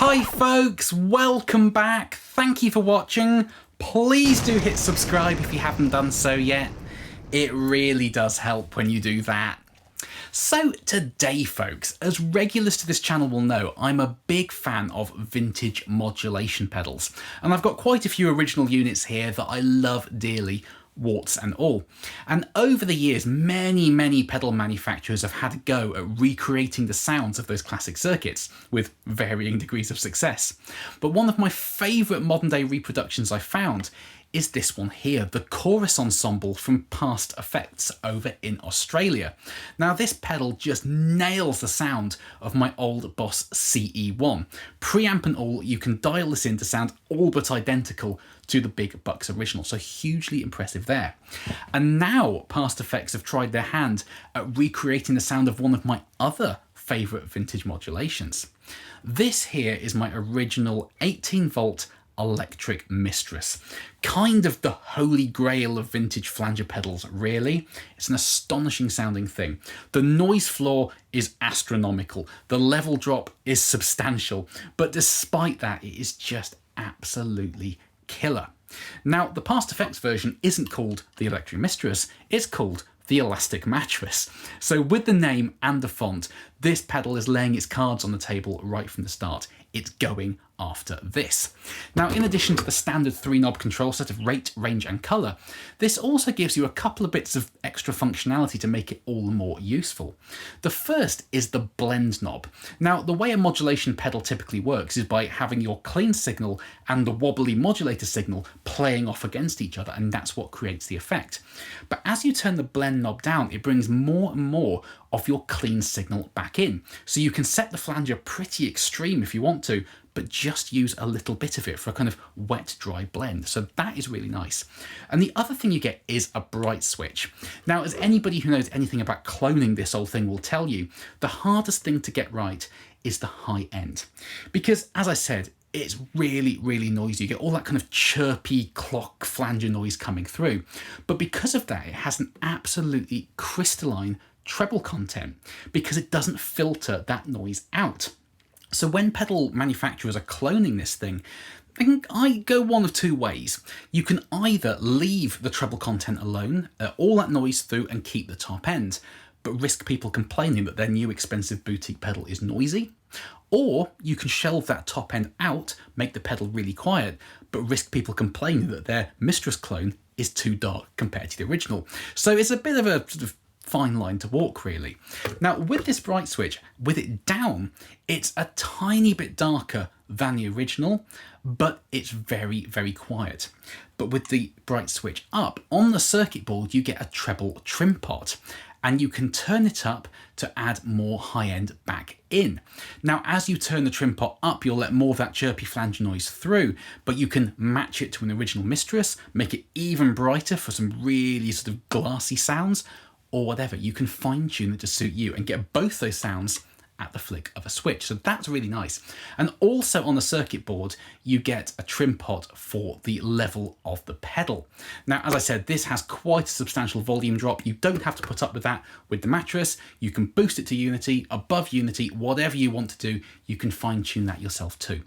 Hi folks, welcome back. Thank you for watching. Please do hit subscribe if you haven't done so yet. It really does help when you do that. So today folks, as regulars to this channel will know, I'm a big fan of vintage modulation pedals, and I've got quite a few original units here that I love dearly, warts and all. And over the years, many pedal manufacturers have had a go at recreating the sounds of those classic circuits, with varying degrees of success. But one of my favourite modern day reproductions I found is this one here, the chorus ensemble from PastFX over in Australia. Now this pedal just nails the sound of my old Boss CE1. Preamp and all, you can dial this in to sound all but identical to the Big Bucks original, so hugely impressive there. And now PastFX have tried their hand at recreating the sound of one of my other favourite vintage modulations. This here is my original 18-volt Electric Mistress. Kind of the holy grail of vintage flanger pedals, really. It's an astonishing sounding thing. The noise floor is astronomical, the level drop is substantial, but despite that it is just absolutely killer. Now the PastFX version isn't called the Electric Mistress, it's called the Elastic Mattress. So with the name and the font, this pedal is laying its cards on the table right from the start. It's going after this. Now, in addition to the standard 3-knob control set of rate, range and colour, this also gives you a couple of bits of extra functionality to make it all the more useful. The first is the blend knob. Now, the way a modulation pedal typically works is by having your clean signal and the wobbly modulator signal playing off against each other, and that's what creates the effect. But as you turn the blend knob down, it brings more and more of your clean signal back in. So you can set the flanger pretty extreme if you want to, but just use a little bit of it for a kind of wet-dry blend. So that is really nice. And the other thing you get is a bright switch. Now, as anybody who knows anything about cloning this old thing will tell you, the hardest thing to get right is the high end. Because, as I said, it's really noisy. You get all that kind of chirpy clock flanger noise coming through. But because of that, it has an absolutely crystalline treble content because it doesn't filter that noise out. So when pedal manufacturers are cloning this thing, I go one of two ways. You can either leave the treble content alone, all that noise through, and keep the top end, but risk people complaining that their new expensive boutique pedal is noisy. Or you can shelve that top end out, make the pedal really quiet, but risk people complaining that their Mistress clone is too dark compared to the original. So it's a bit of a sort of fine line to walk, really. Now with this bright switch, with it down, it's a tiny bit darker than the original, but it's very quiet. But with the bright switch up, on the circuit board you get a treble trim pot, and you can turn it up to add more high end back in. Now as you turn the trim pot up, you'll let more of that chirpy flanger noise through, but you can match it to an original Mistress, make it even brighter for some really sort of glassy sounds, or whatever. You can fine tune it to suit you and get both those sounds at the flick of a switch. So that's really nice. And also on the circuit board, you get a trim pot for the level of the pedal. Now, as I said, this has quite a substantial volume drop. You don't have to put up with that with the Mattress. You can boost it to Unity, above Unity, whatever you want to do, you can fine tune that yourself too.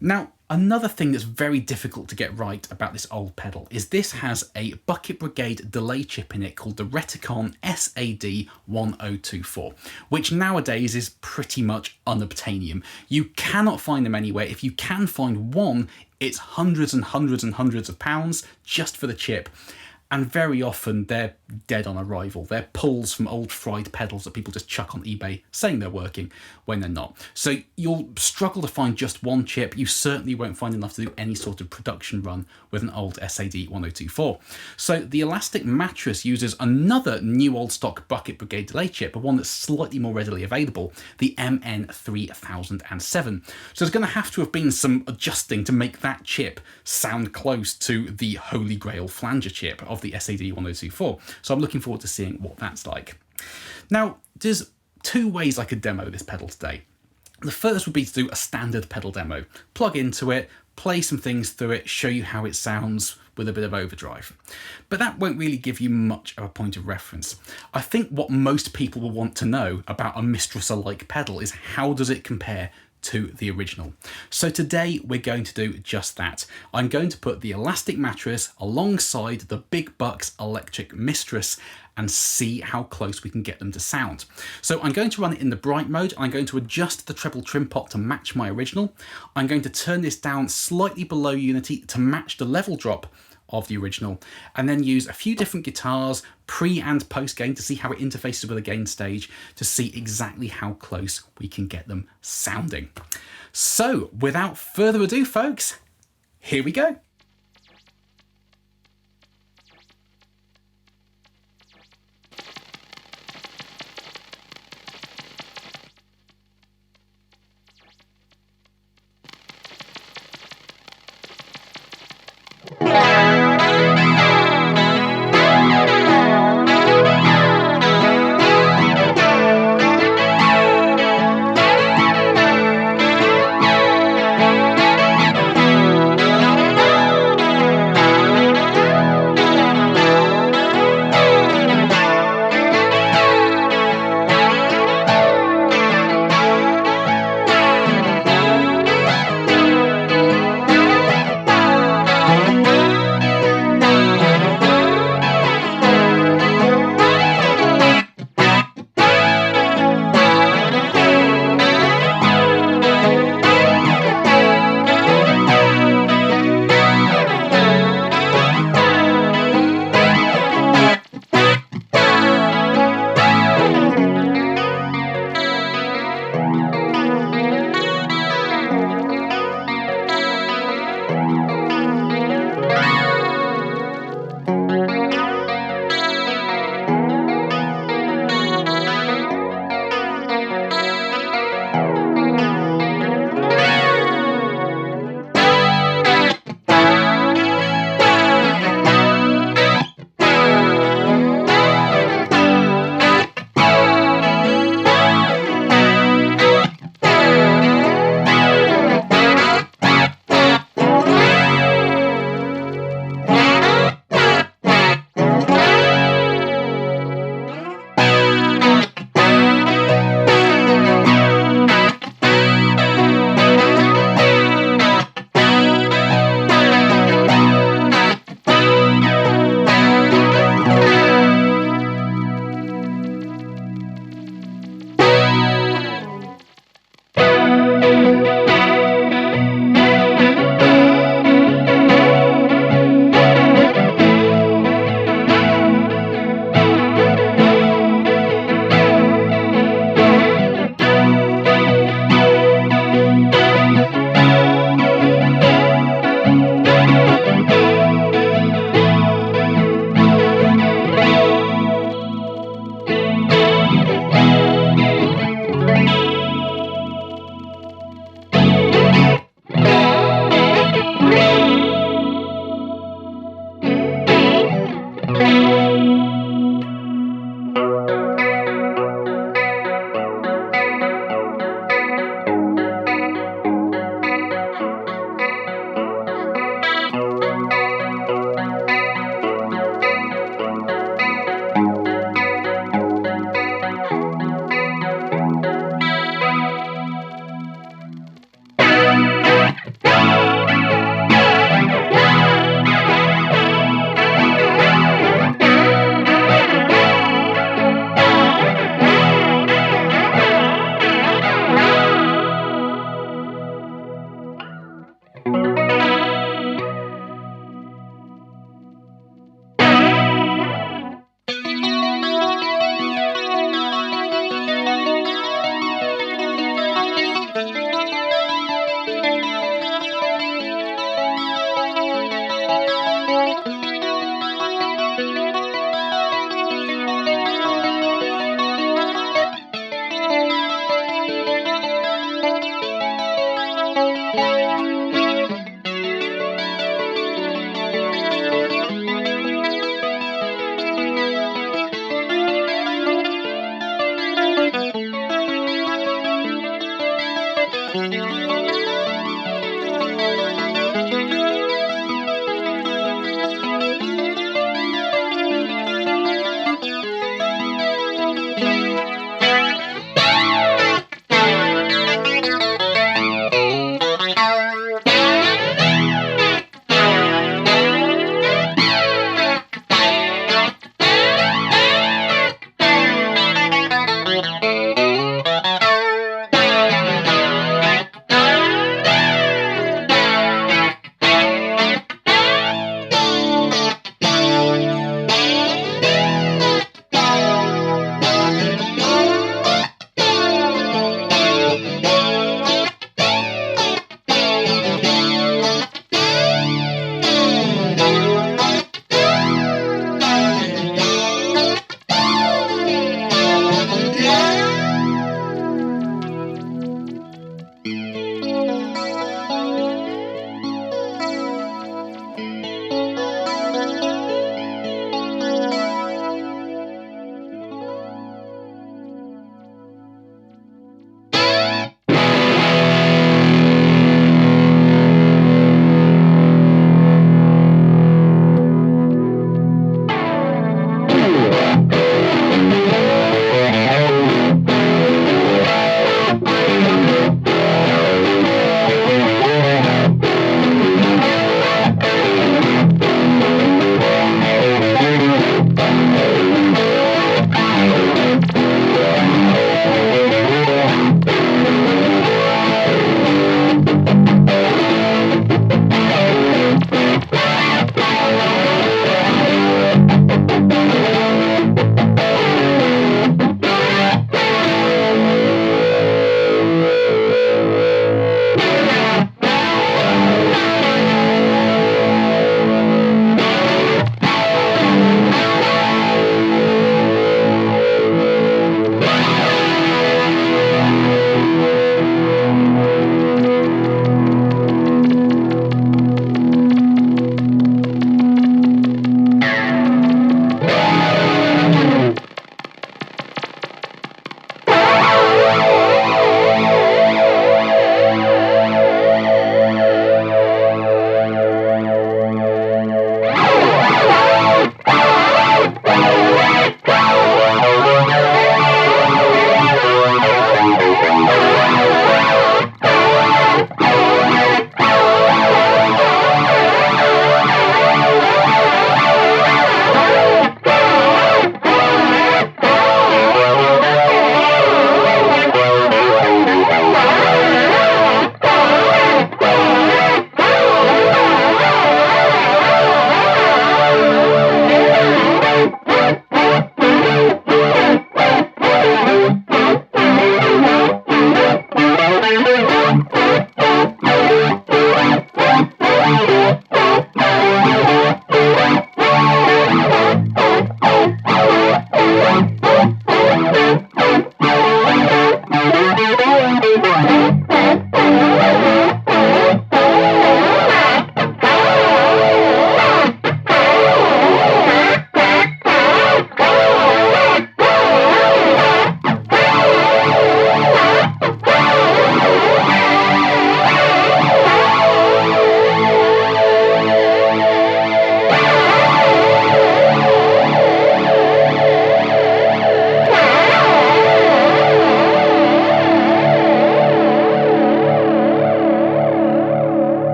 Now, another thing that's very difficult to get right about this old pedal is this has a Bucket Brigade delay chip in it called the Reticon SAD1024, which nowadays is pretty much unobtainium. You cannot find them anywhere. If you can find one, it's hundreds and hundreds of pounds just for the chip. And very often they're dead on arrival. They're pulls from old fried pedals that people just chuck on eBay saying they're working when they're not. So you'll struggle to find just one chip. You certainly won't find enough to do any sort of production run with an old SAD1024. So the Elastic Mattress uses another new old stock Bucket Brigade delay chip, but one that's slightly more readily available, the MN3007. So there's going to have to have been some adjusting to make that chip sound close to the Holy Grail flanger chip of the SAD1024. So I'm looking forward to seeing what that's like. Now, there's two ways I could demo this pedal today. The first would be to do a standard pedal demo, plug into it, play some things through it, show you how it sounds with a bit of overdrive. But that won't really give you much of a point of reference. I think what most people will want to know about a Mistress-alike pedal is how does it compare to the original. So today we're going to do just that. I'm going to put the elastic mattress alongside the Big Bucks Electric Mistress and see how close we can get them to sound. So I'm going to run it in the bright mode. I'm going to adjust the treble trim pot to match my original. I'm going to turn this down slightly below Unity to match the level drop of the original, and then use a few different guitars pre and post gain to see how it interfaces with the gain stage to see exactly how close we can get them sounding. So without further ado, folks, here we go.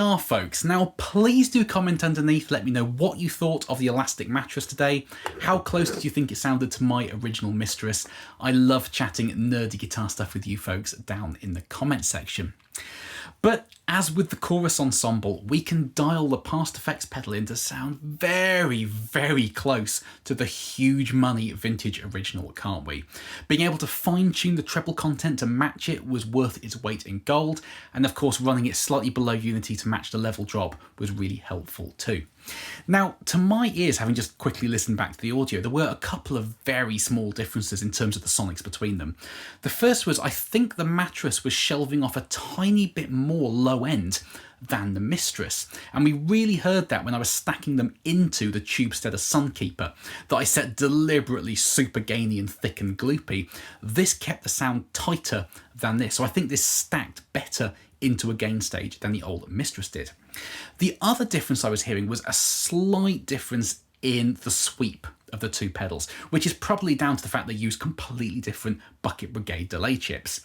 are, folks. Now, please do comment underneath, let me know what you thought of the elastic mattress today. How close did you think it sounded to my original Mistress? I love chatting nerdy guitar stuff with you folks down in the comment section. But as with the chorus ensemble, we can dial the PastFX pedal in to sound very, very close to the huge money vintage original, can't we? Being able to fine-tune the treble content to match it was worth its weight in gold, and of course running it slightly below Unity to match the level drop was really helpful too. Now, to my ears, having just quickly listened back to the audio, there were a couple of very small differences in terms of the sonics between them. The first was, I think the Mattress was shelving off a tiny bit more low end than the Mistress, and we really heard that when I was stacking them into the Tubesteader Sunkeeper that I set deliberately super gainy and thick and gloopy. This kept the sound tighter than this, so I think this stacked better into a gain stage than the old Mistress did. The other difference I was hearing was a slight difference in the sweep of the two pedals, which is probably down to the fact they use completely different Bucket Brigade delay chips.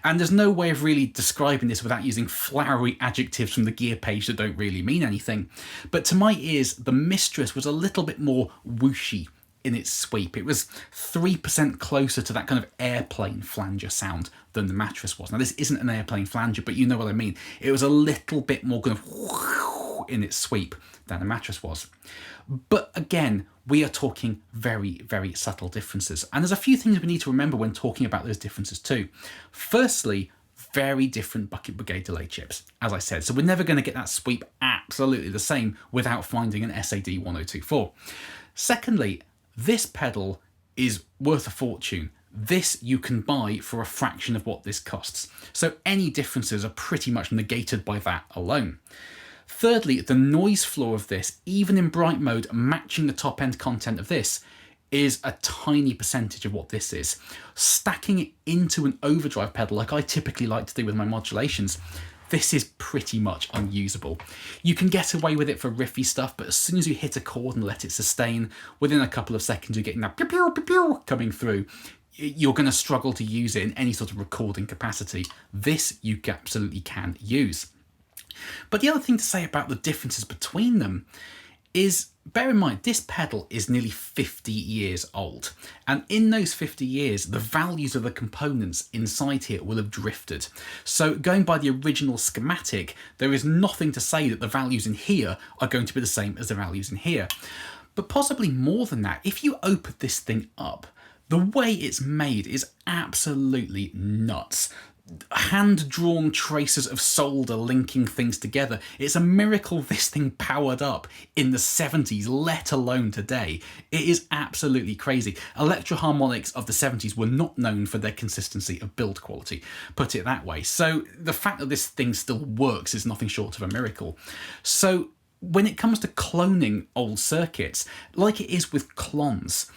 And there's no way of really describing this without using flowery adjectives from the gear page that don't really mean anything. But to my ears, the Mistress was a little bit more whooshy in its sweep. It was 3% closer to that kind of airplane flanger sound than the Mattress was. Now, this isn't an airplane flanger, but you know what I mean. It was a little bit more kind of in its sweep than the Mattress was. But again, we are talking very, very subtle differences. And there's a few things we need to remember when talking about those differences too. Firstly, very different Bucket Brigade delay chips, as I said. So we're never going to get that sweep absolutely the same without finding an SAD 1024. Secondly, this pedal is worth a fortune. This you can buy for a fraction of what this costs. So any differences are pretty much negated by that alone. Thirdly, the noise floor of this, even in bright mode, matching the top end content of this, is a tiny percentage of what this is. Stacking it into an overdrive pedal, like I typically like to do with my modulations, this is pretty much unusable. You can get away with it for riffy stuff, but as soon as you hit a chord and let it sustain, within a couple of seconds you're getting that pew pew pew pew coming through. You're going to struggle to use it in any sort of recording capacity. This you absolutely can use. But the other thing to say about the differences between them is, bear in mind, this pedal is nearly 50 years old. And in those 50 years, the values of the components inside here will have drifted. So going by the original schematic, there is nothing to say that the values in here are going to be the same as the values in here. But possibly more than that, if you open this thing up, the way it's made is absolutely nuts. Hand-drawn traces of solder linking things together. It's a miracle this thing powered up in the 70s, let alone today. It is absolutely crazy. Electro-Harmonix of the 70s were not known for their consistency of build quality, put it that way. So the fact that this thing still works is nothing short of a miracle. So when it comes to cloning old circuits, like it is with clones,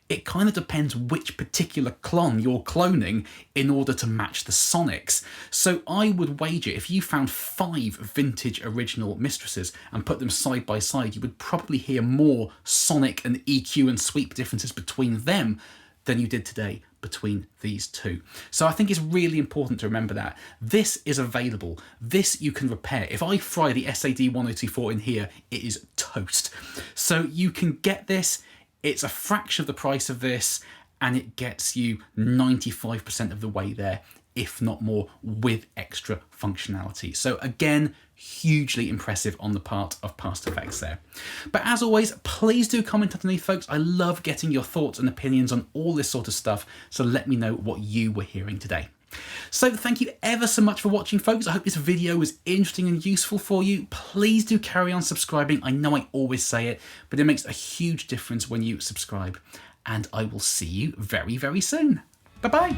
it kind of depends which particular clone you're cloning in order to match the sonics. So I would wager if you found 5 vintage original Mistresses and put them side by side, you would probably hear more sonic and EQ and sweep differences between them than you did today between these two. So I think it's really important to remember that. This is available. This you can repair. If I fry the SAD 1024 in here, it is toast. So you can get this. It's a fraction of the price of this, and it gets you 95% of the way there, if not more, with extra functionality. So again, hugely impressive on the part of PastFX there. But as always, please do comment underneath, folks. I love getting your thoughts and opinions on all this sort of stuff, so let me know what you were hearing today. So thank you ever so much for watching, folks. I hope this video was interesting and useful for you. Please do carry on subscribing. I know I always say it, but it makes a huge difference when you subscribe. And I will see you very, very soon. Bye-bye.